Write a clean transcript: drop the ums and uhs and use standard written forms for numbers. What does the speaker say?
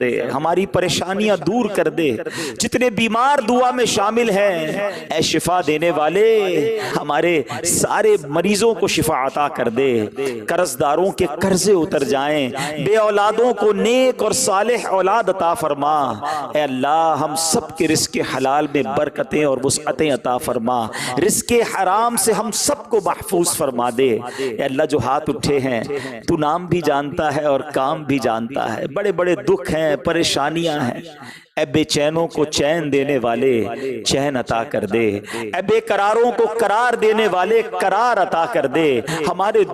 दे, हमारी परेशानियां दूर कर दे। जितने बीमार दुआ में शामिल हैं, ऐ शिफा देने वाले हमारे सारे मरीजों को शिफा अता कर दे। कर्जदारों के कर्जे उतर जाएं, बे औलादों को नेक और सालेह औलाद अता फरमा। ऐ अल्लाह हम सब के रिज़्क़ हलाल में बरकतें और वुसअतें अता फरमा। रिज़्क़ हराम से हम सबको महफूज फरमा दे। ऐ अल्लाह जो हाथ उठे हैं, तू नाम भी जानता है और काम भी जानता है। बड़े बड़े दुख हैं, परेशानियां हैं। ऐ बेचैनों को चैन देने वाले चैन अता कर दे। ऐ बेकरारों को करार देने वाले करार अता कर दे। हमारे